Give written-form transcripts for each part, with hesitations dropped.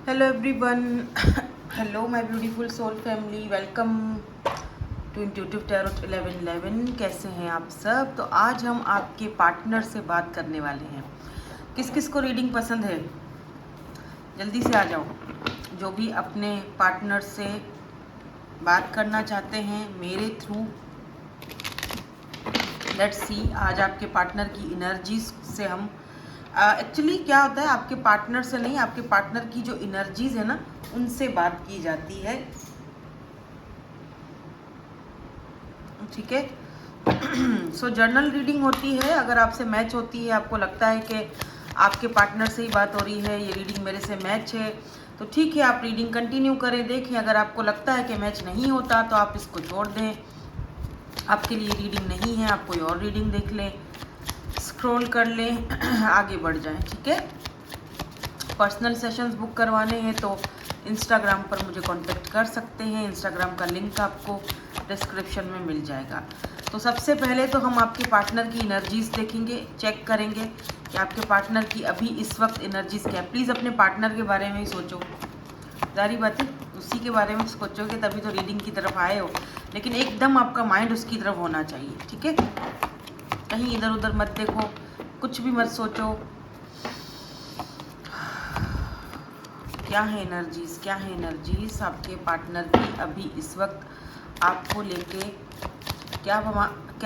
Hello everyone, hello my beautiful soul family, welcome to intuitive tarot 1111। कैसे हैं आप सब? तो आज हम आपके पार्टनर से बात करने वाले हैं। किस किस को रीडिंग पसंद है, जल्दी से आ जाओ। जो भी अपने पार्टनर से बात करना चाहते हैं मेरे थ्रू, लेट्स सी आज आपके पार्टनर की एनर्जीज से हम एक्चुअली क्या होता है, आपके पार्टनर से नहीं, आपके पार्टनर की जो एनर्जीज है ना, उनसे बात की जाती है। ठीक है। सो जर्नल रीडिंग होती है। अगर आपसे मैच होती है, आपको लगता है कि आपके पार्टनर से ही बात हो रही है, ये रीडिंग मेरे से मैच है, तो ठीक है, आप रीडिंग कंटिन्यू करें, देखें। अगर आपको लगता है कि मैच नहीं होता तो आप इसको छोड़ दें, आपके लिए रीडिंग नहीं है, आप कोई और रीडिंग देख लें, स्क्रॉल कर लें, आगे बढ़ जाएं। ठीक है। पर्सनल सेशंस बुक करवाने हैं तो इंस्टाग्राम पर मुझे कांटेक्ट कर सकते हैं। इंस्टाग्राम का लिंक आपको डिस्क्रिप्शन में मिल जाएगा। तो सबसे पहले तो हम आपके पार्टनर की एनर्जीज देखेंगे, चेक करेंगे कि आपके पार्टनर की अभी इस वक्त एनर्जीज क्या है। प्लीज़ अपने पार्टनर के बारे में ही सोचो, जारी बात है, उसी के बारे में सोचोगे तभी तो रीडिंग की तरफ आए हो, लेकिन एकदम आपका माइंड उसकी तरफ होना चाहिए। ठीक है, कहीं इधर उधर मत देखो, कुछ भी मत सोचो। क्या है एनर्जीज, क्या है एनर्जीज आपके पार्टनर की अभी इस वक्त आपको लेके? क्या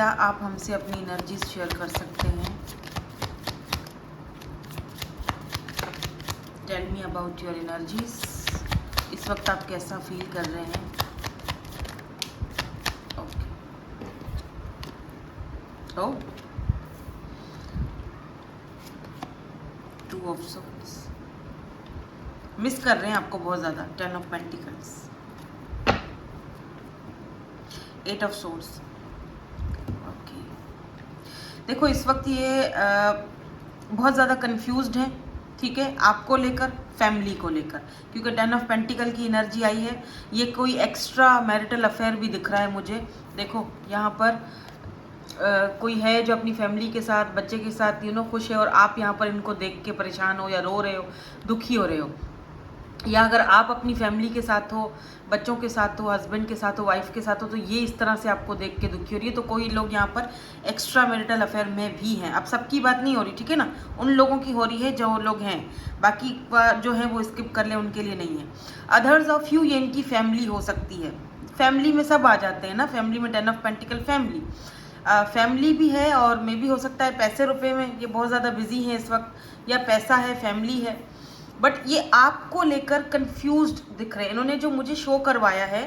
आप हमसे अपनी एनर्जीज शेयर कर सकते हैं? Tell me about your energies. इस वक्त आप कैसा फील कर रहे हैं? Okay, oh two of swords, miss कर रहे हैं आपको बहुत ज़्यादा। 10 of pentacles, 8 of swords. Okay, देखो इस वक्त ये बहुत ज़्यादा कंफ्यूज्ड हैं। ठीक है, आपको लेकर, फैमिली को लेकर, क्योंकि 10 ऑफ पेंटिकल की एनर्जी आई है। ये कोई एक्स्ट्रा मैरिटल अफेयर भी दिख रहा है मुझे। देखो यहाँ पर कोई है जो अपनी फैमिली के साथ, बच्चे के साथ खुश है, और आप यहाँ पर इनको देख के परेशान हो या रो रहे हो, दुखी हो रहे हो। या अगर आप अपनी फैमिली के साथ हो, बच्चों के साथ हो, हस्बैंड के साथ हो, वाइफ के साथ हो, तो ये इस तरह से आपको देख के दुखी हो रही है। तो कोई लोग यहाँ पर एक्स्ट्रा मैरिटल अफेयर में भी हैं। अब सबकी बात नहीं हो रही, ठीक है ना, उन लोगों की हो रही है जो लोग हैं, बाकी जो है वो स्किप कर ले, उनके लिए नहीं है। अदर्स ऑफ यू, ये इनकी फैमिली हो सकती है। फैमिली में सब आ जाते हैं ना, फैमिली में 10 ऑफ पेंटिकल फैमिली, फैमिली भी है, और मे भी हो सकता है पैसे रुपए में ये बहुत ज़्यादा बिजी है इस वक्त, या पैसा है, फैमिली है, बट ये आपको लेकर कंफ्यूज्ड दिख रहे हैं। इन्होंने जो मुझे शो करवाया है,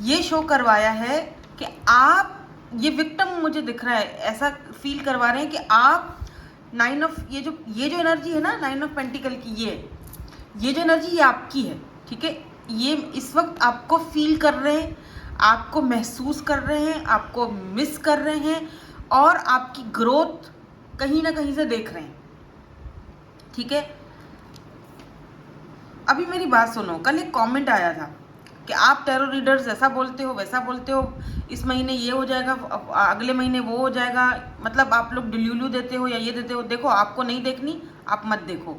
ये शो करवाया है कि आप, ये विक्टिम मुझे दिख रहा है, ऐसा फील करवा रहे हैं कि आप 9 ऑफ, ये जो एनर्जी है ना 9 ऑफ पेंटिकल की, ये जो एनर्जी ये आपकी है। ठीक है, ये इस वक्त आपको फील कर रहे हैं, आपको महसूस कर रहे हैं, आपको मिस कर रहे हैं, और आपकी ग्रोथ कहीं ना कहीं से देख रहे हैं। ठीक है, अभी मेरी बात सुनो। कल एक कमेंट आया था कि आप टैरो रीडर्स ऐसा बोलते हो, वैसा बोलते हो, इस महीने ये हो जाएगा, अगले महीने वो हो जाएगा, मतलब आप लोग डिल्यूलू देते हो या ये देते हो। देखो, आपको नहीं देखनी, आप मत देखो।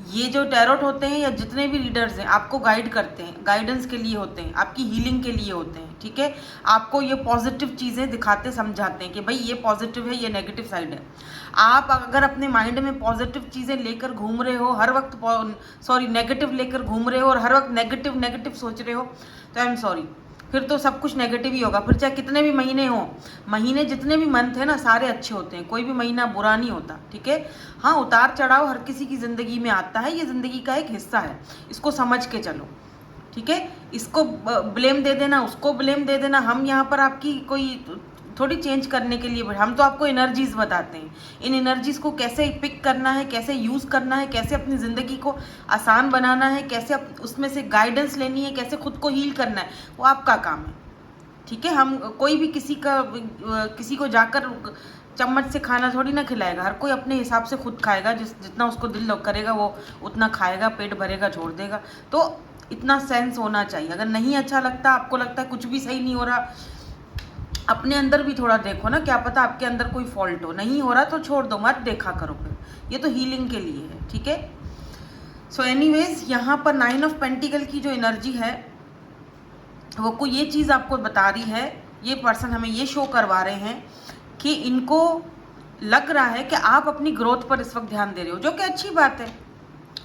ये जो टैरोट होते हैं या जितने भी रीडर्स हैं, आपको गाइड करते हैं, गाइडेंस के लिए होते हैं, आपकी हीलिंग के लिए होते हैं। ठीक है, आपको ये पॉजिटिव चीज़ें दिखाते, समझाते हैं कि भाई ये पॉजिटिव है, ये नेगेटिव साइड है। आप अगर अपने माइंड में पॉजिटिव चीज़ें लेकर घूम रहे हो हर वक्त, नेगेटिव लेकर घूम रहे हो और हर वक्त नेगेटिव नेगेटिव सोच रहे हो, तो आई एम सॉरी, फिर तो सब कुछ नेगेटिव ही होगा। फिर चाहे कितने भी महीने हो, महीने जितने भी मंथ है ना, सारे अच्छे होते हैं, कोई भी महीना बुरा नहीं होता। ठीक है, हाँ, उतार चढ़ाव हर किसी की ज़िंदगी में आता है, ये ज़िंदगी का एक हिस्सा है, इसको समझ के चलो। ठीक है, इसको ब्लेम दे देना, उसको ब्लेम दे देना, हम यहाँ पर आपकी कोई थोड़ी चेंज करने के लिए, हम तो आपको एनर्जीज बताते हैं। इन एनर्जीज को कैसे पिक करना है, कैसे यूज़ करना है, कैसे अपनी ज़िंदगी को आसान बनाना है, कैसे उसमें से गाइडेंस लेनी है, कैसे खुद को हील करना है, वो आपका काम है। ठीक है, हम कोई भी किसी को जाकर चम्मच से खाना थोड़ी ना खिलाएगा। हर कोई अपने हिसाब से खुद खाएगा, जितना उसको दिल करेगा वो उतना खाएगा, पेट भरेगा, छोड़ देगा। तो इतना सेंस होना चाहिए। अगर नहीं अच्छा लगता, आपको लगता है कुछ भी सही नहीं हो रहा, अपने अंदर भी थोड़ा देखो ना, क्या पता आपके अंदर कोई फॉल्ट हो। नहीं हो रहा तो छोड़ दो, मत देखा करो, फिर ये तो हीलिंग के लिए है। ठीक है, सो एनीवेज यहाँ पर 9 ऑफ पेंटिकल की जो एनर्जी है वो को ये चीज़ आपको बता रही है, ये पर्सन हमें ये शो करवा रहे हैं कि इनको लग रहा है कि आप अपनी ग्रोथ पर इस वक्त ध्यान दे रहे हो, जो कि अच्छी बात है,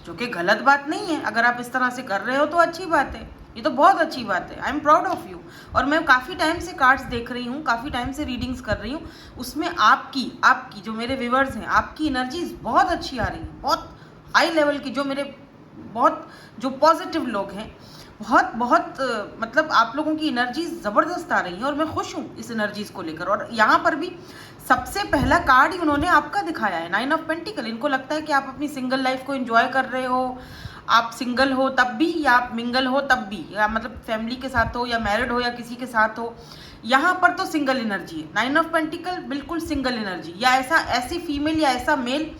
जो कि गलत बात नहीं है। अगर आप इस तरह से कर रहे हो तो अच्छी बात है, ये तो बहुत अच्छी बात है। I am proud of you. और मैं काफ़ी टाइम से कार्ड्स देख रही हूँ, काफ़ी टाइम से रीडिंग्स कर रही हूँ, उसमें आपकी जो मेरे व्यूवर्स हैं, आपकी एनर्जीज बहुत अच्छी आ रही है, बहुत हाई लेवल की। जो मेरे बहुत जो पॉजिटिव लोग हैं, बहुत बहुत मतलब आप लोगों की एनर्जीज ज़बरदस्त आ रही हैं और मैं खुश हूँ इस एनर्जीज को लेकर। और यहाँ पर भी सबसे पहला कार्ड ही उन्होंने आपका दिखाया है, 9 ऑफ पेंटिकल। इनको लगता है कि आप अपनी सिंगल लाइफ को एंजॉय कर रहे हो, आप सिंगल हो तब भी या आप मिंगल हो तब भी, या मतलब फैमिली के साथ हो या मैरिड हो या किसी के साथ हो। यहाँ पर तो सिंगल एनर्जी है, 9 ऑफ पेंटिकल बिल्कुल सिंगल एनर्जी, या ऐसी फीमेल या ऐसा मेल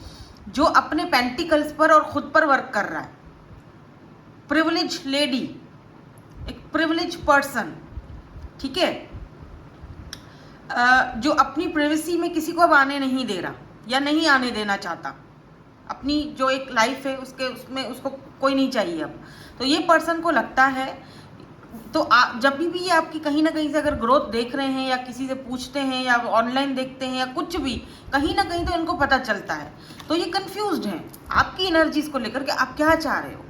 जो अपने पेंटिकल्स पर और खुद पर वर्क कर रहा है। प्रिविलेज लेडी, एक प्रिविलेज पर्सन, ठीक है, जो अपनी प्राइवेसी में किसी को अब आने नहीं दे रहा या नहीं आने देना चाहता। अपनी जो एक लाइफ है उसमें उसको कोई नहीं चाहिए अब। तो ये पर्सन को लगता है, तो जब भी ये आपकी कहीं ना कहीं से अगर ग्रोथ देख रहे हैं या किसी से पूछते हैं या ऑनलाइन देखते हैं या कुछ भी, कहीं ना कहीं तो इनको पता चलता है। तो ये कंफ्यूज्ड हैं आपकी एनर्जीज को लेकर कि आप क्या चाह रहे हो।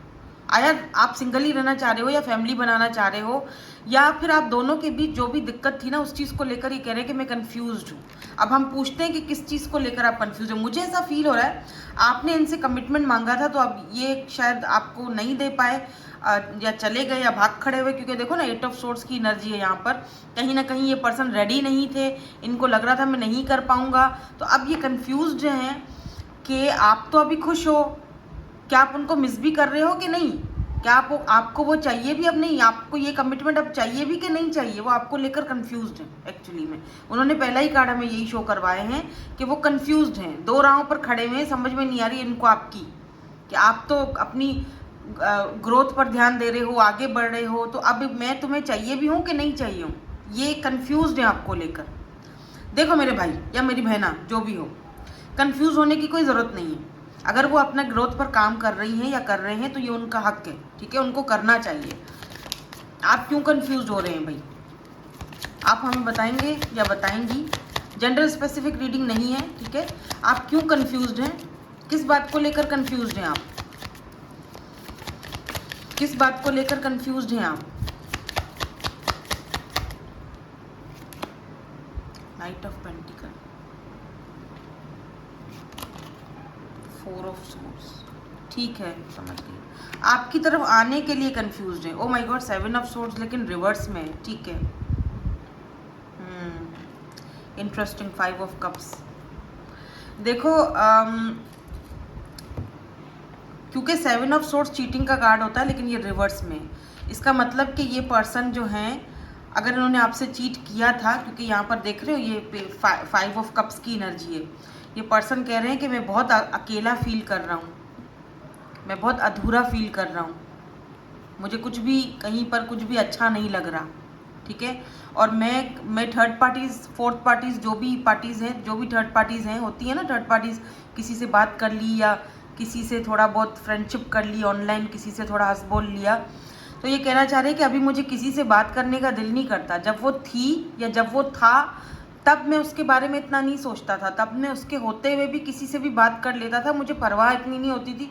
आया आप सिंगल ही रहना चाह रहे हो या फैमिली बनाना चाह रहे हो, या फिर आप दोनों के बीच जो भी दिक्कत थी ना उस चीज़ को लेकर ये कह रहे हैं कि मैं कंफ्यूज्ड हूँ। अब हम पूछते हैं कि किस चीज़ को लेकर आप कंफ्यूज हो। मुझे ऐसा फील हो रहा है आपने इनसे कमिटमेंट मांगा था, तो अब ये शायद आपको नहीं दे पाए, या चले गए या भाग खड़े हुए। क्योंकि देखो ना 8 ऑफ सोर्ड्स की एनर्जी है यहाँ पर। कहीं ना कहीं ये पर्सन रेडी नहीं थे, इनको लग रहा था मैं नहीं कर पाऊँगा। तो अब ये कंफ्यूज्ड हैं कि आप तो अभी खुश हो, क्या आप उनको मिस भी कर रहे हो कि नहीं, क्या आपको वो चाहिए भी अब नहीं, आपको ये कमिटमेंट अब चाहिए भी कि नहीं चाहिए, वो आपको लेकर कंफ्यूज्ड है। एक्चुअली में उन्होंने पहला ही कार्ड हमें यही शो करवाए हैं कि वो कंफ्यूज्ड हैं, दो राहों पर खड़े हुए हैं, समझ में नहीं आ रही इनको आपकी, कि आप तो अपनी ग्रोथ पर ध्यान दे रहे हो, आगे बढ़ रहे हो, तो अब मैं तुम्हें चाहिए भी हूँ कि नहीं चाहिए हूँ, ये कंफ्यूज्ड है आपको लेकर। देखो मेरे भाई या मेरी बहना जो भी हो, कंफ्यूज होने की कोई ज़रूरत नहीं है। अगर वो अपना ग्रोथ पर काम कर रही हैं या कर रहे हैं तो ये उनका हक है, ठीक है, उनको करना चाहिए। आप क्यों कंफ्यूज हो रहे हैं भाई, आप हमें बताएंगे या बताएंगी। जेंडर स्पेसिफिक रीडिंग नहीं है, ठीक है। आप क्यों कंफ्यूज्ड हैं, किस बात को लेकर कंफ्यूज्ड हैं आप, किस बात को लेकर कंफ्यूज्ड हैं आप। Night of pentacle, 4 of swords, ठीक है, समझ गई। आपकी तरफ आने के लिए कंफ्यूज्ड है। Oh my God, 7 of swords लेकिन रिवर्स में, ठीक है। इंटरेस्टिंग। 5 of cups. देखो क्योंकि 7 ऑफ सोर्ड्स चीटिंग का कार्ड होता है, लेकिन ये रिवर्स में, इसका मतलब कि ये पर्सन जो हैं, अगर इन्होंने आपसे चीट किया था, क्योंकि यहाँ पर देख रहे हो ये 5 ऑफ कप्स की एनर्जी है, ये पर्सन कह रहे हैं कि मैं बहुत अकेला फील कर रहा हूँ, मैं बहुत अधूरा फील कर रहा हूँ, मुझे कुछ भी कहीं पर कुछ भी अच्छा नहीं लग रहा, ठीक है। और मैं थर्ड पार्टीज़, फोर्थ पार्टीज़, जो भी पार्टीज़ हैं, जो भी थर्ड पार्टीज़ हैं, होती है ना थर्ड पार्टीज़, किसी से बात कर ली या किसी से थोड़ा बहुत फ्रेंडशिप कर ली ऑनलाइन, किसी से थोड़ा हंस बोल लिया, तो ये कहना चाह रहे हैं कि अभी मुझे किसी से बात करने का दिल नहीं करता। जब वो थी या जब वो था तब मैं उसके बारे में इतना नहीं सोचता था, तब मैं उसके होते हुए भी किसी से भी बात कर लेता था, मुझे परवाह इतनी नहीं होती थी,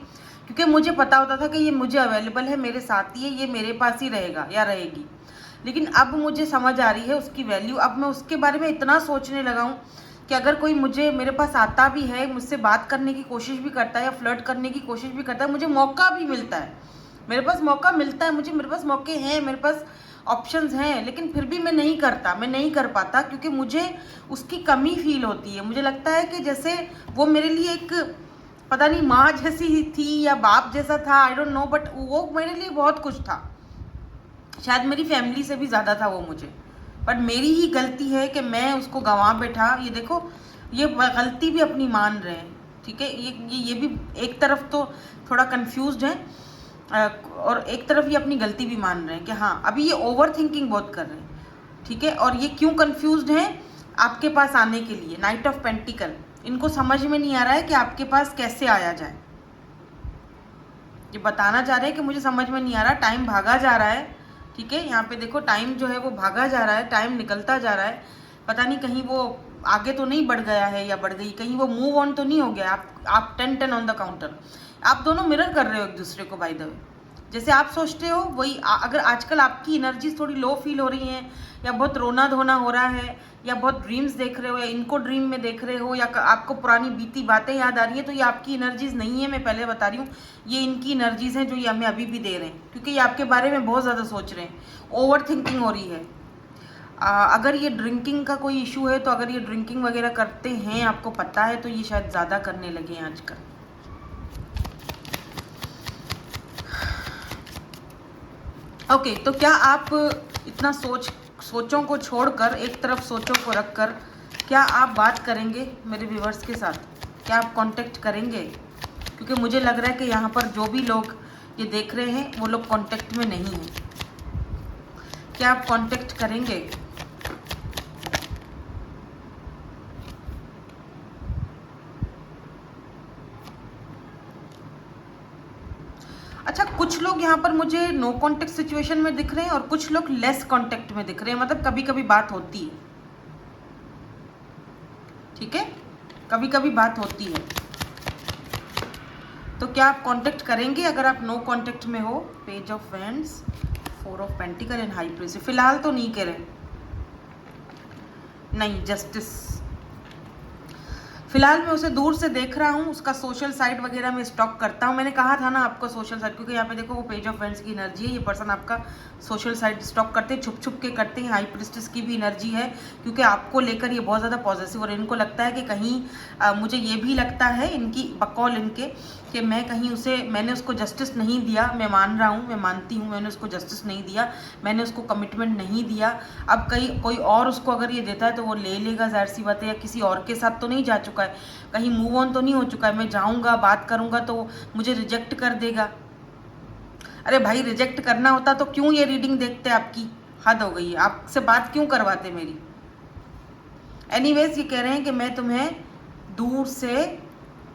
क्योंकि मुझे पता होता था कि ये मुझे अवेलेबल है, मेरे साथ ही है, ये मेरे पास ही रहेगा या रहेगी। लेकिन अब मुझे समझ आ रही है उसकी वैल्यू। अब मैं उसके बारे में इतना सोचने लगा हूँ कि अगर कोई मेरे पास आता भी है, मुझसे बात करने की कोशिश भी करता है या फ्लर्ट करने की कोशिश भी करता है, मुझे मौका भी मिलता है, मेरे पास मौका मिलता है, मेरे पास मौके हैं, मेरे पास ऑप्शंस हैं, लेकिन फिर भी मैं नहीं करता, मैं नहीं कर पाता, क्योंकि मुझे उसकी कमी फील होती है। मुझे लगता है कि जैसे वो मेरे लिए एक पता नहीं माँ जैसी थी या बाप जैसा था, आई डोंट नो, बट वो मेरे लिए बहुत कुछ था, शायद मेरी फैमिली से भी ज़्यादा था वो मुझे। बट मेरी ही गलती है कि मैं उसको गंवा बैठा। ये देखो, ये गलती भी अपनी मान रहे हैं, ठीक है। ये भी एक तरफ तो थोड़ा कंफ्यूज्ड है और एक तरफ ये अपनी गलती भी मान रहे हैं कि हाँ, अभी ये ओवर थिंकिंग बहुत कर रहे हैं, ठीक है। और ये क्यों कंफ्यूज्ड हैं आपके पास आने के लिए, नाइट ऑफ पेंटिकल, इनको समझ में नहीं आ रहा है कि आपके पास कैसे आया जाए। ये बताना चाह रहे हैं कि मुझे समझ में नहीं आ रहा, टाइम भागा जा रहा है, ठीक है। यहाँ पे देखो टाइम जो है वो भागा जा रहा है, टाइम निकलता जा रहा है, पता नहीं कहीं वो आगे तो नहीं बढ़ गया है या बढ़ गई, कहीं वो मूव ऑन तो नहीं हो गया। आप 10-10 ऑन द काउंटर, आप दोनों मिरर कर रहे हो एक दूसरे को बाय द वे। जैसे आप सोचते हो वही अगर आजकल आपकी एनर्जीज थोड़ी लो फील हो रही हैं, या बहुत रोना धोना हो रहा है, या बहुत ड्रीम्स देख रहे हो, या इनको ड्रीम में देख रहे हो, या आपको पुरानी बीती बातें याद आ रही है, तो ये आपकी एनर्जीज नहीं है, मैं पहले बता रही हूँ। ये इनकी एनर्जीज हैं जो ये हमें अभी भी दे रहे हैं, क्योंकि ये आपके बारे में बहुत ज़्यादा सोच रहे हैं, ओवर थिंकिंग हो रही है। अगर ये ड्रिंकिंग का कोई इशू है, तो अगर ये ड्रिंकिंग वगैरह करते हैं, आपको पता है, तो ये शायद ज़्यादा करने लगे हैं आजकल। ओके तो क्या आप इतना सोचों को छोड़कर, एक तरफ सोचों को रखकर, क्या आप बात करेंगे मेरे व्यूवर्स के साथ? क्या आप कांटेक्ट करेंगे? क्योंकि मुझे लग रहा है कि यहाँ पर जो भी लोग ये देख रहे हैं वो लोग कांटेक्ट में नहीं हैं। क्या आप कांटेक्ट करेंगे? अच्छा, कुछ लोग यहाँ पर मुझे नो कांटेक्ट सिचुएशन में दिख रहे हैं और कुछ लोग लेस कांटेक्ट में दिख रहे हैं, मतलब कभी कभी बात होती है, ठीक है, कभी कभी बात होती है। तो क्या आप कांटेक्ट करेंगे अगर आप नो कांटेक्ट में हो? Page of wands, 4 of pentacle and high priest. फिलहाल तो नहीं कह रहे, नहीं, जस्टिस। फिलहाल मैं उसे दूर से देख रहा हूँ, उसका सोशल साइट वगैरह में स्टॉक करता हूँ। मैंने कहा था ना आपको सोशल साइट, क्योंकि यहाँ पे देखो वो पेज ऑफ वैंड्स की एनर्जी है, ये पर्सन आपका सोशल साइट स्टॉक करते हैं, छुप छुप के करते हैं। हाई प्रीस्टेस की भी एनर्जी है, क्योंकि आपको लेकर ये बहुत ज़्यादा पॉजिटिव, और इनको लगता है कि कहीं मुझे ये भी लगता है, इनकी बकौल इनके, कि मैं कहीं मैंने उसको जस्टिस नहीं दिया। मैं मान रहा हूँ, मैं मानती हूँ, मैंने उसको जस्टिस नहीं दिया, मैंने उसको कमिटमेंट नहीं दिया। अब कोई और उसको अगर ये देता है तो वो ले लेगा, जाहिर सी बात है, या किसी और के साथ तो नहीं जा चुका है, कहीं मूव ऑन तो नहीं हो चुका है। मैं जाऊँगा, बात करूँगा तो मुझे रिजेक्ट कर देगा। अरे भाई, रिजेक्ट करना होता तो क्यों ये रीडिंग देखते? आपकी हद हो गई है, आपसे बात क्यों करवाते मेरी? एनीवेज, ये कह रहे हैं कि मैं तुम्हें दूर से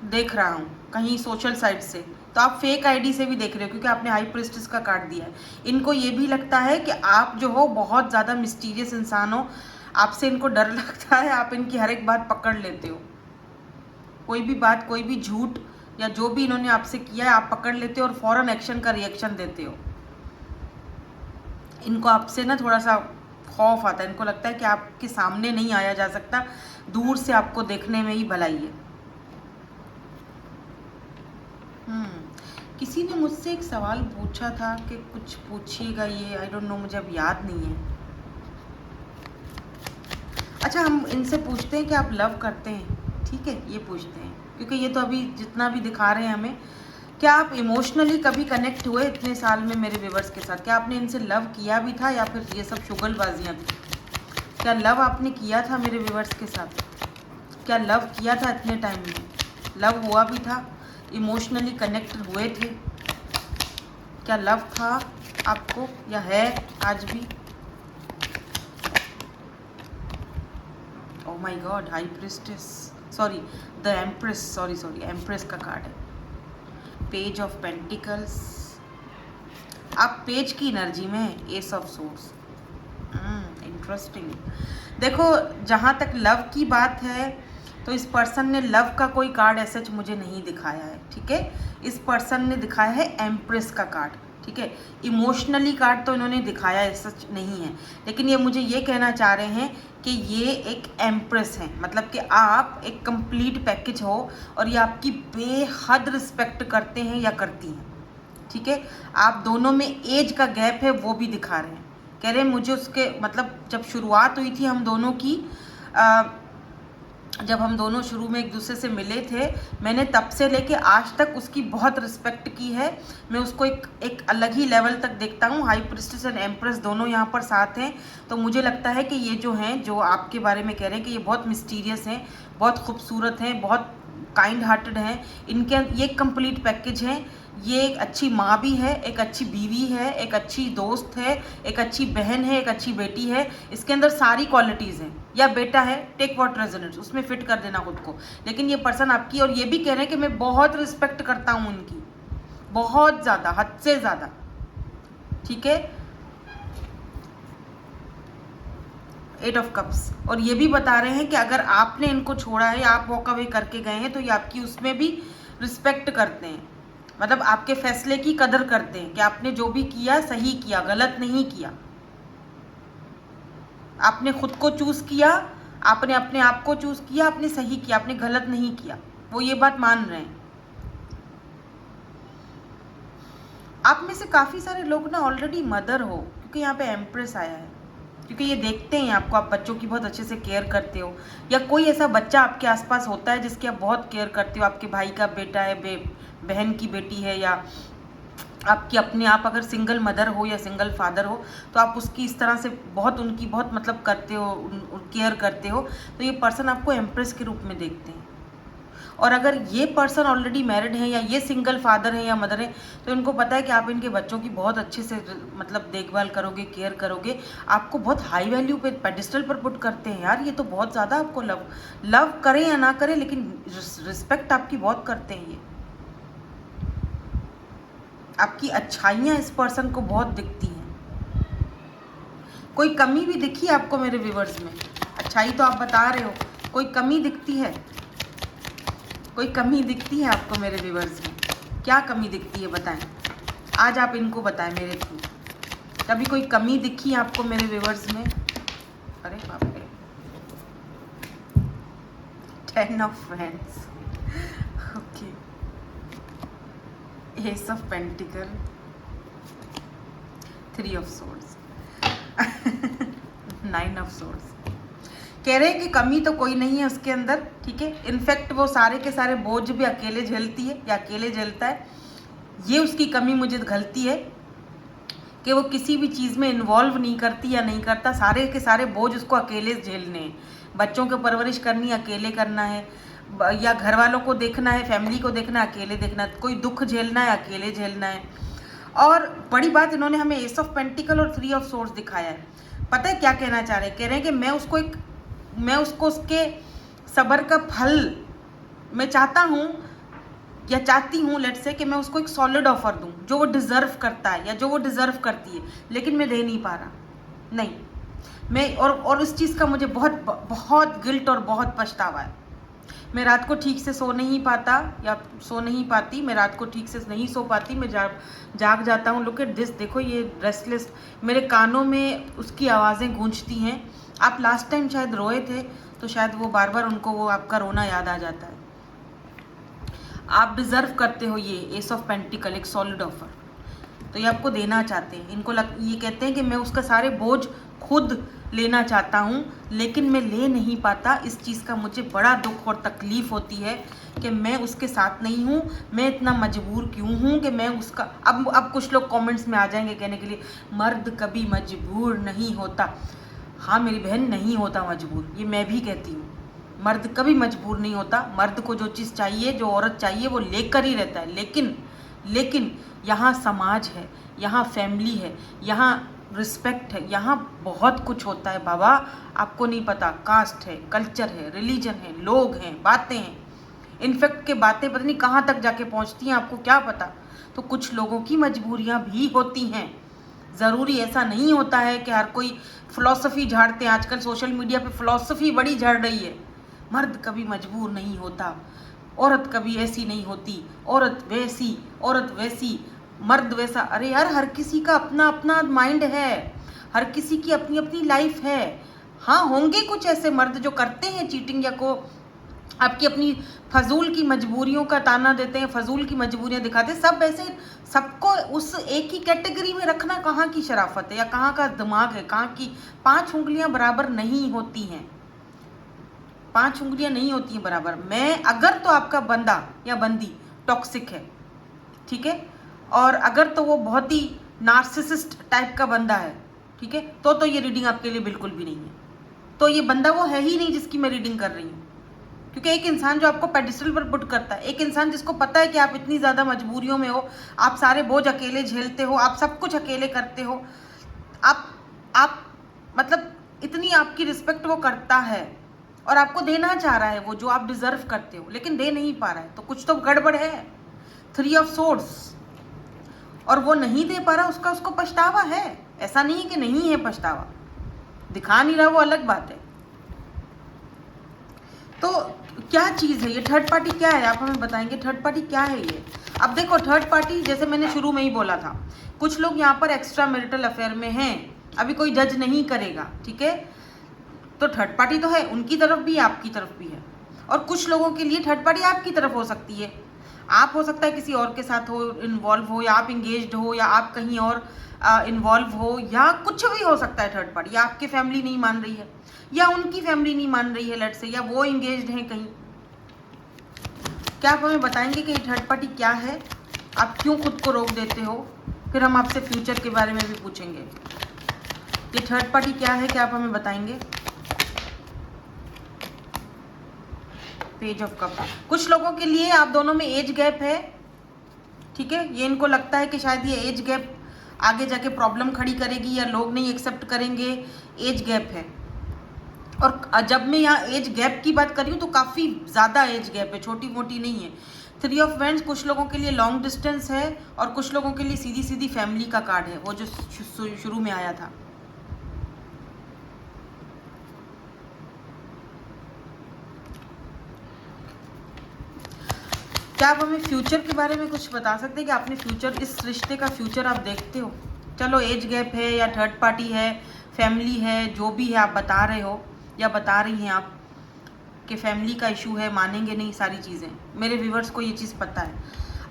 देख रहा हूँ, कहीं सोशल साइट से। तो आप फेक आईडी से भी देख रहे हो, क्योंकि आपने हाई प्रीस्टेस का कार्ड दिया है। इनको ये भी लगता है कि आप जो हो बहुत ज़्यादा मिस्टीरियस इंसान हो, आपसे इनको डर लगता है, आप इनकी हर एक बात पकड़ लेते हो। कोई भी बात, कोई भी झूठ या जो भी इन्होंने आपसे किया है, आप पकड़ लेते हो और फौरन एक्शन का रिएक्शन देते हो। इनको आपसे ना थोड़ा सा खौफ आता है, इनको लगता है कि आपके सामने नहीं आया जा सकता, दूर से आपको देखने में ही भलाई है। किसी ने मुझसे एक सवाल पूछा था कि कुछ पूछिएगा, ये आई डोंट नो, मुझे अब याद नहीं है। अच्छा, हम इनसे पूछते हैं कि आप लव करते हैं, ठीक है, ये पूछते हैं, क्योंकि ये तो अभी जितना भी दिखा रहे हैं हमें। क्या आप इमोशनली कभी कनेक्ट हुए इतने साल में मेरे व्यूवर्स के साथ? क्या आपने इनसे लव किया भी था, या फिर ये सब शुगलबाजियाँ थी? क्या लव आपने किया था मेरे व्यूवर्स के साथ? क्या लव किया था इतने टाइम में? लव हुआ भी था? इमोशनली कनेक्ट हुए थे? क्या लव था आपको, या है आज भी? Oh my God, high priestess, sorry the empress, sorry empress का कार्ड है, पेज ऑफ पेंटिकल्स। आप पेज की एनर्जी में, एस ऑफ सोर्स। इंटरेस्टिंग। देखो, जहाँ तक लव की बात है, तो इस पर्सन ने लव का कोई कार्ड ऐसा मुझे नहीं दिखाया है, ठीक है। इस पर्सन ने दिखाया है एम्प्रेस का कार्ड, ठीक है। इमोशनली कार्ड तो इन्होंने दिखाया ऐसा नहीं है, लेकिन ये मुझे ये कहना चाह रहे हैं कि ये एक एम्प्रेस है, मतलब कि आप एक कंप्लीट पैकेज हो, और ये आपकी बेहद रिस्पेक्ट करते हैं या करती हैं, ठीक है। आप दोनों में एज का गैप है, वो भी दिखा रहे हैं। कह रहे हैं मुझे उसके, मतलब जब शुरुआत हुई थी हम दोनों की, जब हम दोनों शुरू में एक दूसरे से मिले थे, मैंने तब से लेके आज तक उसकी बहुत रिस्पेक्ट की है। मैं उसको एक अलग ही लेवल तक देखता हूँ। हाई प्रीस्टेस एंड एम्प्रेस दोनों यहाँ पर साथ हैं, तो मुझे लगता है कि ये जो हैं, जो आपके बारे में कह रहे हैं कि ये बहुत मिस्टीरियस हैं, बहुत खूबसूरत हैं, बहुत काइंड हार्टेड हैं, इनके ये कंप्लीट पैकेज हैं। ये एक अच्छी माँ भी है, एक अच्छी बीवी है, एक अच्छी दोस्त है, एक अच्छी बहन है, एक अच्छी बेटी है, इसके अंदर सारी क्वालिटीज़ हैं। या बेटा है, टेक व्हाट रेजोनेट्स, उसमें फिट कर देना खुद को। लेकिन ये पर्सन आपकी, और ये भी कह रहे हैं कि मैं बहुत रिस्पेक्ट करता हूँ उनकी, बहुत ज़्यादा, हद से ज़्यादा, ठीक है। 8 ऑफ कप्स, और ये भी बता रहे हैं कि अगर आपने इनको छोड़ा है, आप वॉक अवे करके गए हैं, तो ये आपकी उसमें भी रिस्पेक्ट करते हैं, मतलब आपके फैसले की कदर करते हैं कि आपने जो भी किया सही किया, गलत नहीं किया। आपने खुद को चूज किया, आपने अपने आप को चूज किया, आपने सही किया, आपने गलत नहीं किया, वो ये बात मान रहे हैं। आप में से काफ़ी सारे लोग ना ऑलरेडी मदर हो, क्योंकि यहाँ पे एम्प्रेस आया है, क्योंकि ये देखते हैं आपको, आप बच्चों की बहुत अच्छे से केयर करते हो, या कोई ऐसा बच्चा आपके आसपास होता है जिसकी आप बहुत केयर करते हो, आपके भाई का बेटा है, बहन की बेटी है, या आपकी अपने आप अगर सिंगल मदर हो या सिंगल फादर हो, तो आप उसकी इस तरह से बहुत उनकी बहुत मतलब करते हो, केयर करते हो, तो ये पर्सन आपको एम्प्रेस के रूप में देखते हैं। और अगर ये पर्सन ऑलरेडी मैरिड है, या ये सिंगल फादर है या मदर है, तो इनको पता है कि आप इनके बच्चों की बहुत अच्छे से मतलब देखभाल करोगे, केयर करोगे, आपको बहुत हाई वैल्यू पे पेडिस्टल पर पुट करते हैं। यार ये तो बहुत ज़्यादा आपको लव करें या ना करें, लेकिन रिस्पेक्ट आपकी बहुत करते हैं। ये आपकी अच्छाइयाँ इस पर्सन को बहुत दिखती हैं। कोई कमी भी दिखी आपको मेरे व्यूवर्स में? अच्छाई तो आप बता रहे हो, कोई कमी दिखती है? कोई कमी दिखती है आपको मेरे व्यूवर्स में? क्या कमी दिखती है बताएं, आज आप इनको बताएं मेरे थ्रू। कभी कोई कमी दिखी आपको मेरे व्यूवर्स में? अरे बाप रे, 10 of friends, okay, S of pentacle, 3 of swords, 9 of swords. कह रहे हैं कि कमी तो कोई नहीं है उसके अंदर, ठीक है। इनफैक्ट वो सारे के सारे बोझ भी अकेले झेलती है या अकेले झेलता है। ये उसकी कमी मुझे खलती है कि वो किसी भी चीज़ में इन्वॉल्व नहीं करती या नहीं करता, सारे के सारे बोझ उसको अकेले झेलने हैं। बच्चों की परवरिश करनी अकेले करना है, या घर वालों को देखना है, फैमिली को देखना है, अकेले देखना है, कोई दुख झेलना है अकेले झेलना है। और बड़ी बात, इन्होंने हमें एस ऑफ पेंटिकल और 3 ऑफ सोर्ड्स दिखाया है। पता है क्या कहना चाह रहे हैं? कह रहे हैं कि मैं उसको उसके सब्र का फल मैं चाहता हूँ या चाहती हूँ, लेट्स से, कि मैं उसको एक सॉलिड ऑफर दूँ जो वो डिज़र्व करता है या जो वो डिज़र्व करती है, लेकिन मैं दे नहीं पा रहा। नहीं, मैं और इस चीज़ का मुझे बहुत बहुत गिल्ट और बहुत पछतावा है। मैं रात को ठीक से सो नहीं पाता या सो नहीं पाती, मैं रात को ठीक से नहीं सो पाती, मैं जाग जाता हूँ। लुक एट दिस, देखो ये रेस्टलेस, मेरे कानों में उसकी आवाज़ें गूंजती हैं। आप लास्ट टाइम शायद रोए थे, तो शायद वो बार बार उनको वो आपका रोना याद आ जाता है। आप डिज़र्व करते हो ये एस ऑफ पेंटिकल, एक सॉलिड ऑफर, तो ये आपको देना चाहते हैं। ये कहते हैं कि मैं उसका सारे बोझ खुद लेना चाहता हूँ, लेकिन मैं ले नहीं पाता। इस चीज़ का मुझे बड़ा दुख और तकलीफ़ होती है कि मैं उसके साथ नहीं हूँ। मैं इतना मजबूर क्यों हूँ कि मैं उसका, अब कुछ लोग कमेंट्स में आ जाएंगे कहने के लिए, मर्द कभी मजबूर नहीं होता। हाँ मेरी बहन, नहीं होता मजबूर, ये मैं भी कहती हूँ। मर्द कभी मजबूर नहीं होता। मर्द को जो चीज़ चाहिए, जो औरत चाहिए, वो लेकर ही रहता है। लेकिन यहाँ समाज है, यहाँ फैमिली है, यहाँ रिस्पेक्ट है, यहाँ बहुत कुछ होता है बाबा, आपको नहीं पता। कास्ट है, कल्चर है, रिलीजन है, लोग हैं, बातें हैं। इनफैक्ट के बातें पता नहीं कहाँ तक जाके पहुँचती हैं, आपको क्या पता। तो कुछ लोगों की मजबूरियाँ भी होती हैं। ज़रूरी ऐसा नहीं होता है कि हर कोई फ़िलॉसफ़ी झाड़ते हैं। आजकल सोशल मीडिया पे फ़िलॉसफ़ी बड़ी झड़ रही है। मर्द कभी मजबूर नहीं होता, औरत कभी ऐसी नहीं होती, औरत वैसी, मर्द वैसा। अरे यार, हर किसी का अपना अपना माइंड है, हर किसी की अपनी अपनी लाइफ है। हाँ, होंगे कुछ ऐसे मर्द जो करते हैं चीटिंग या को आपकी अपनी फजूल की मजबूरियों का ताना देते हैं, फजूल की मजबूरियां दिखाते हैं। सब ऐसे, सबको उस एक ही कैटेगरी में रखना कहाँ की शराफत है या कहाँ का दिमाग है? कहाँ की 5 उंगलियां बराबर नहीं होती हैं, 5 उंगलियां नहीं होती हैं बराबर। मैं अगर तो आपका बंदा या बंदी टॉक्सिक है, ठीक है, और अगर तो वो बहुत ही नार्सिसिस्ट टाइप का बंदा है, ठीक है, तो ये रीडिंग आपके लिए बिल्कुल भी नहीं है। तो ये बंदा वो है ही नहीं जिसकी मैं रीडिंग कर रही हूँ। क्योंकि एक इंसान जो आपको पेडिस्टल पर पुट करता है, एक इंसान जिसको पता है कि आप इतनी ज़्यादा मजबूरियों में हो, आप सारे बोझ अकेले झेलते हो, आप सब कुछ अकेले करते हो, आप मतलब इतनी आपकी रिस्पेक्ट वो करता है और आपको देना चाह रहा है वो जो आप डिजर्व करते हो, लेकिन दे नहीं पा रहा है, तो कुछ तो गड़बड़ है। 3 ऑफ सोर्ड्स, और वो नहीं दे पा रहा, उसका उसको पछतावा है, ऐसा नहीं है कि नहीं है पछतावा, दिखा नहीं रहा वो अलग बात है। तो क्या चीज़ है ये थर्ड पार्टी, क्या है आप हमें बताएंगे थर्ड पार्टी क्या है ये? अब देखो थर्ड पार्टी, जैसे मैंने शुरू में ही बोला था, कुछ लोग यहाँ पर एक्स्ट्रा मैरिटल अफेयर में हैं, अभी कोई जज नहीं करेगा, ठीक है? तो थर्ड पार्टी तो है, उनकी तरफ भी आपकी तरफ भी है। और कुछ लोगों के लिए थर्ड पार्टी आपकी तरफ हो सकती है, आप हो सकता है किसी और के साथ हो इन्वॉल्व हो, या आप इंगेज्ड हो, या आप कहीं और इन्वॉल्व हो, या कुछ भी हो सकता है थर्ड पार्टी, या आपकी फैमिली नहीं मान रही है, या उनकी फैमिली नहीं मान रही है लेट से, या वो इंगेज्ड हैं कहीं। क्या आप हमें बताएंगे कि थर्ड पार्टी क्या है, आप क्यों खुद को रोक देते हो? फिर हम आपसे फ्यूचर के बारे में भी पूछेंगे। ये थर्ड पार्टी क्या है, क्या आप हमें बताएंगे? पेज ऑफ कप, कुछ लोगों के लिए आप दोनों में एज गैप है, ठीक है? ये इनको लगता है कि शायद ये एज गैप आगे जाके प्रॉब्लम खड़ी करेगी, या लोग नहीं एक्सेप्ट करेंगे, एज गैप है। और जब मैं यहाँ एज गैप की बात कर रही हूँ तो काफ़ी ज़्यादा एज गैप है, छोटी मोटी नहीं है। थ्री ऑफ वैंड्स कुछ लोगों के लिए लॉन्ग डिस्टेंस है, और कुछ लोगों के लिए सीधी सीधी फैमिली का कार्ड है, वो जो शुरू में आया था। क्या आप हमें फ्यूचर के बारे में कुछ बता सकते हैं कि आपने फ्यूचर, इस रिश्ते का फ्यूचर आप देखते हो? चलो एज गैप है या थर्ड पार्टी है, फैमिली है, जो भी है आप बता रहे हो या बता रही हैं आप कि फैमिली का इशू है, मानेंगे नहीं, सारी चीज़ें, मेरे व्यूवर्स को ये चीज़ पता है।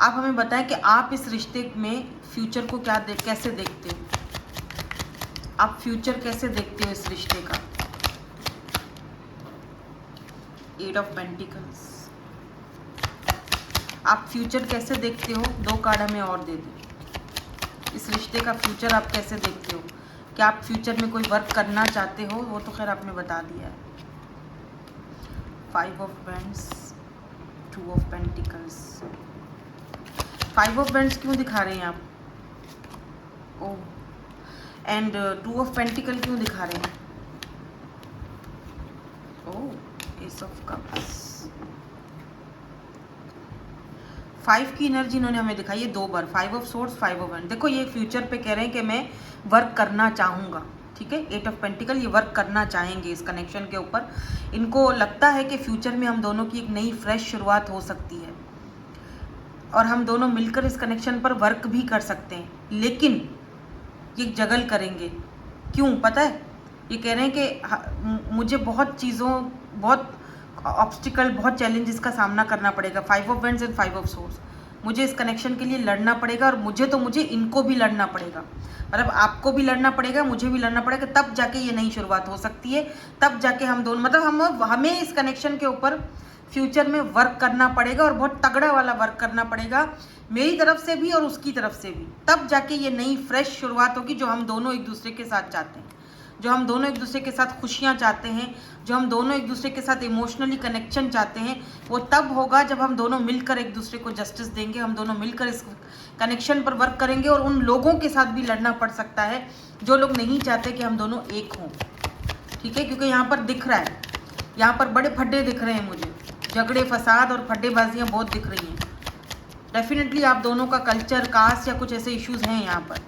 आप हमें बताएं कि आप इस रिश्ते में फ्यूचर को कैसे देखते हो? आप फ्यूचर कैसे देखते हो इस रिश्ते का? एट ऑफ पेंटिकल्स, आप फ्यूचर कैसे देखते हो? दो कार्ड हमें और दे दें। इस रिश्ते का फ्यूचर आप कैसे देखते हो? क्या आप फ्यूचर में कोई वर्क करना चाहते हो? वो तो खैर आपने बता दिया है। Five of wands, two of pentacles. Five of wands क्यों दिखा रहे हैं आप? ओह, एंड टू ऑफ पेंटिकल क्यों दिखा रहे हैं? ओह, एस ऑफ कप्स। 5 की एनर्जी इन्होंने हमें दिखाई है 2 बार, 5 ऑफ सोर्स, 5 ऑफ वैंड। देखो ये फ्यूचर पे कह रहे हैं कि मैं वर्क करना चाहूँगा, ठीक है? 8 ऑफ पेंटिकल, ये वर्क करना चाहेंगे इस कनेक्शन के ऊपर। इनको लगता है कि फ्यूचर में हम दोनों की एक नई फ्रेश शुरुआत हो सकती है, और हम दोनों मिलकर इस कनेक्शन पर वर्क भी कर सकते हैं, लेकिन ये जगल करेंगे। क्यों पता है? ये कह रहे हैं कि मुझे बहुत चीज़ों, बहुत ऑब्स्टिकल, बहुत चैलेंजेस का सामना करना पड़ेगा। 5 of wands and 5 of source, मुझे इस कनेक्शन के लिए लड़ना पड़ेगा, और मुझे इनको भी लड़ना पड़ेगा, मतलब आपको भी लड़ना पड़ेगा, मुझे भी लड़ना पड़ेगा, तब जाके ये नई शुरुआत हो सकती है, तब जाके हम दोनों, मतलब हमें इस कनेक्शन के ऊपर फ्यूचर में वर्क करना पड़ेगा, और बहुत तगड़ा वाला वर्क करना पड़ेगा, मेरी तरफ से भी और उसकी तरफ से भी, तब जाके ये नई फ्रेश शुरुआत होगी, जो हम दोनों एक दूसरे के साथ चाहते हैं, जो हम दोनों एक दूसरे के साथ खुशियाँ चाहते हैं, जो हम दोनों एक दूसरे के साथ इमोशनली कनेक्शन चाहते हैं, वो तब होगा जब हम दोनों मिलकर एक दूसरे को जस्टिस देंगे, हम दोनों मिलकर इस कनेक्शन पर वर्क करेंगे। और उन लोगों के साथ भी लड़ना पड़ सकता है जो लोग नहीं चाहते कि हम दोनों एक हों, ठीक है? क्योंकि यहाँ पर दिख रहा है, यहाँ पर बड़े फड्डे दिख रहे हैं मुझे, झगड़े फसाद और फड्डेबाजियाँ बहुत दिख रही हैं। डेफिनेटली आप दोनों का कल्चर, कास्ट या कुछ ऐसे इश्यूज हैं यहाँ पर,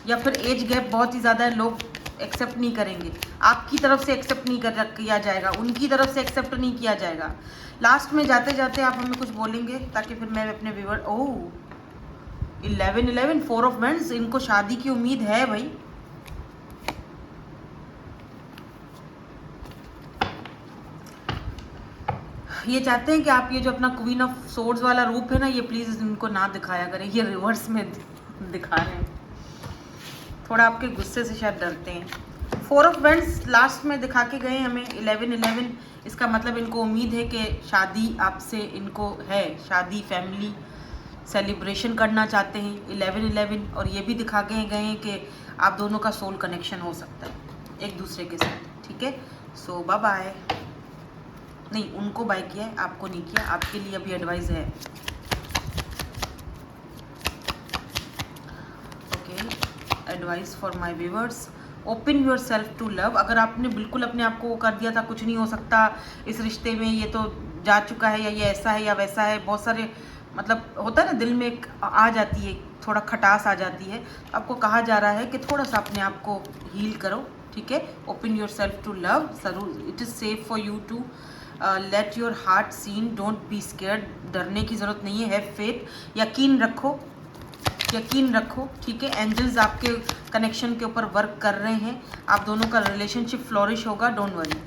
या फिर एज गैप बहुत ही ज़्यादा है, लोग एक्सेप्ट नहीं करेंगे, आपकी तरफ से एक्सेप्ट नहीं किया जाएगा, उनकी तरफ से एक्सेप्ट नहीं किया जाएगा। लास्ट में जाते जाते आप हमें कुछ बोलेंगे ताकि फिर मैं अपने व्यूअर, ओह 11 4 ऑफ वैंड्स, इनको शादी की उम्मीद है भाई। ये चाहते हैं कि आप ये जो अपना क्वीन ऑफ सोर्ड्स वाला रूप है ना, ये प्लीज़ इनको ना दिखाया करें, ये रिवर्स में दिखा रहे हैं, थोड़ा आपके गुस्से से शायद डरते हैं। 4 ऑफ वैंड्स लास्ट में दिखा के गए हमें 11, इसका मतलब इनको उम्मीद है कि शादी आपसे इनको है, शादी, फैमिली, सेलिब्रेशन करना चाहते हैं 11, और ये भी दिखा के गए हैं कि आप दोनों का सोल कनेक्शन हो सकता है एक दूसरे के साथ, ठीक है? सो बाय बाय। नहीं, उनको बाय किया है, आपको नहीं किया, आपके लिए अभी एडवाइस है। Advice for my viewers, open yourself to love. अगर आपने बिल्कुल अपने आप को वो कर दिया था, कुछ नहीं हो सकता इस रिश्ते में, ये तो जा चुका है, या ये ऐसा है या वैसा है, बहुत सारे मतलब होता है ना, दिल में एक आ जाती है थोड़ा खटास आ जाती है। आपको कहा जा रहा है कि थोड़ा सा अपने आप को हील करो, ठीक है। Open yourself to love, जरूर it is safe for you to let your heart seen, don't be scared, डरने की ज़रूरत नहीं है। हैव फेथ, यकीन रखो, यकीन रखो, ठीक है। एंजल्स आपके कनेक्शन के ऊपर वर्क कर रहे हैं, आप दोनों का रिलेशनशिप फ्लोरिश होगा, don't worry.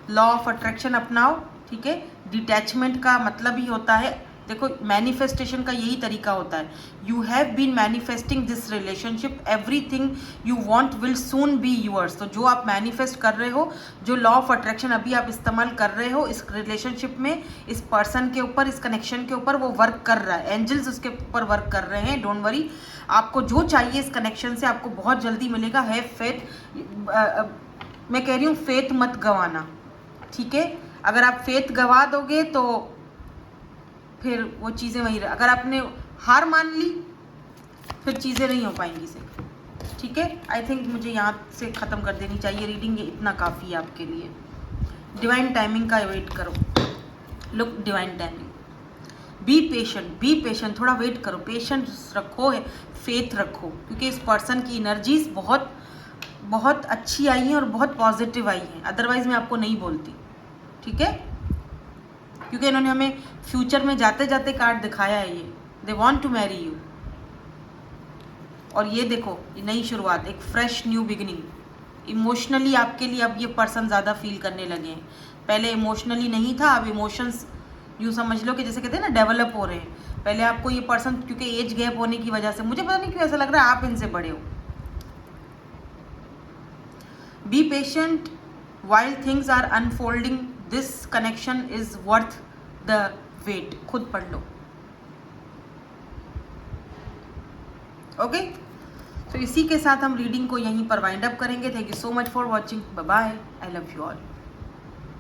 Law of attraction अपनाओ, ठीक है। डिटैचमेंट का मतलब ही होता है, देखो मैनिफेस्टेशन का यही तरीका होता है। You have been manifesting this relationship, everything you want will soon be yours. तो जो आप मैनिफेस्ट कर रहे हो, जो लॉ ऑफ अट्रैक्शन अभी आप इस्तेमाल कर रहे हो इस रिलेशनशिप में, इस पर्सन के ऊपर, इस कनेक्शन के ऊपर, वो वर्क कर रहा है। एंजल्स उसके ऊपर वर्क कर रहे हैं, डोंट वरी। आपको जो चाहिए इस कनेक्शन से आपको बहुत जल्दी मिलेगा। हैव फेथ, मैं कह रही हूँ फेथ मत गंवाना, ठीक है। अगर आप फेथ गंवा दोगे तो फिर वो चीज़ें वही, अगर आपने हार मान ली फिर चीज़ें नहीं हो पाएंगी से, ठीक है। आई थिंक मुझे यहाँ से ख़त्म कर देनी चाहिए रीडिंग, ये इतना काफ़ी है आपके लिए। डिवाइन टाइमिंग का वेट करो, look divine timing. Be patient, थोड़ा वेट करो, पेशेंस रखो, फेथ रखो, क्योंकि इस पर्सन की एनर्जीज बहुत बहुत अच्छी आई हैं और बहुत पॉजिटिव आई हैं, अदरवाइज मैं आपको नहीं बोलती, ठीक है। क्योंकि इन्होंने हमें फ्यूचर में जाते जाते कार्ड दिखाया है, ये they want to marry you. और ये देखो, ये नई शुरुआत, एक फ्रेश न्यू बिगिनिंग। इमोशनली आपके लिए अब ये पर्सन ज़्यादा फील करने लगे हैं, पहले इमोशनली नहीं था, अब इमोशंस यूँ समझ लो कि जैसे कहते हैं ना डेवलप हो रहे हैं। पहले आपको ये पर्सन, क्योंकि एज गैप होने की वजह से, मुझे पता नहीं क्यों ऐसा लग रहा है आप इनसे बड़े हो। Be patient while things are unfolding, this connection is worth the wait. खुद पढ़ लो, ओके। तो इसी के साथ हम रीडिंग को यहीं पर वाइंड अप करेंगे। Thank you so much for watching, bye bye, I love you all.